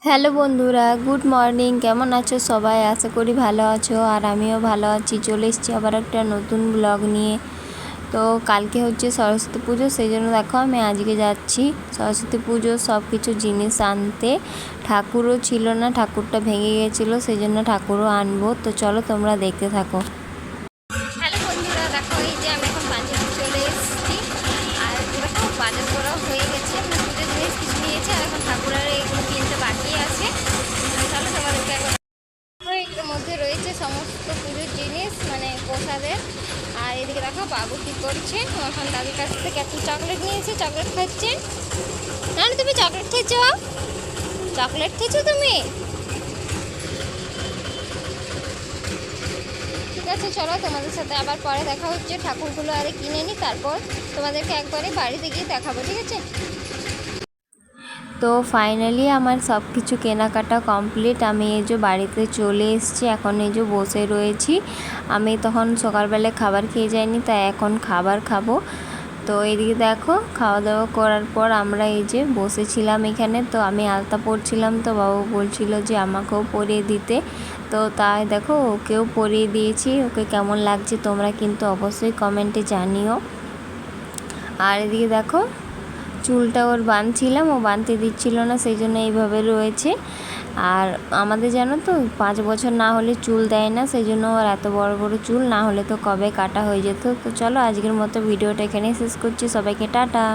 Hello বন্ধুরা, good morning. কেমন আছো সবাই? আশা করি ভালো আছো, আর আমিও ভালো আছি। চলে এসেছি আবার একটা নতুন ব্লগ নিয়ে। তো কালকে হচ্ছে সরস্বতী পুজো, সেই জন্য দেখো আমি আজকে যাচ্ছি সরস্বতী পুজো সব কিছু জিনিস আনতে। ঠাকুরও ছিল না, ঠাকুরটা ভেঙে গেছিলো, সেই জন্য ঠাকুরও আনবো। তো চলো তোমরা দেখতে থাকো। হ্যালো বন্ধুরা, দেখো এই যে আমি এখন পাঞ্জাবি চলে এসেছি। আর দেখো বাজার করা হয়ে গেছে, পুজোর জিনিস কিছু নিয়েছে, আর এখন ঠাকুরের এইগুলো কিনতে বাকি আছে। চলো তোমাদেরকে একবার এর মধ্যে রয়েছে সমস্ত পুজোর জিনিস, মানে প্রসাদের। আর এদিকে দেখো বাবু কী করছে, এখন দাদির কাছ থেকে একটু চকলেট নিয়েছে, চকলেট খাচ্ছে। না না, তুমি চকলেট খেয়েছো? চকলেট খেয়েছো তুমি? ঠিক আছে, চলো তোমাদের সাথে আবার পরে দেখা হচ্ছে। ঠাকুরগুলো আরে কিনে নিই, তারপর তোমাদেরকে একবারে বাড়িতে গিয়ে দেখাবো, ঠিক আছে? তো ফাইনালি আমার সব কিছু কেনাকাটা কমপ্লিট। আমি এই যে বাড়িতে চলে এসেছি, এখন এই যে বসে রয়েছি। আমি তখন সকালবেলায় খাবার খেয়ে যাইনি, তাই এখন খাবার খাবো। তো এদিকে দেখো খাওয়া দাওয়া করার পর আমরা এই যে বসেছিলাম এখানে। তো আমি আলতা পরছিলাম, তো বাবু বলছিল যে আমাকেও পরিয়ে দিতে। তো তাই দেখো ওকেও পরিয়ে দিয়েছি। ওকে কেমন লাগছে তোমরা কিন্তু অবশ্যই কমেন্টে জানিও। আর এদিকে দেখো চুলটা ওর বাঁধছিলাম, ও বাঁধতে দিচ্ছিল না, সেই জন্য এইভাবে রয়েছে। আর আমাদের জানো তো 5 বছর না হলে চুল দেয় না, সেই জন্য ওর এত বড় বড় চুল, না হলে তো কবে কাটা হয়ে যেত। তো চলো আজকের মতো ভিডিওটা এখানেই শেষ করছি। সবাইকে টাটা।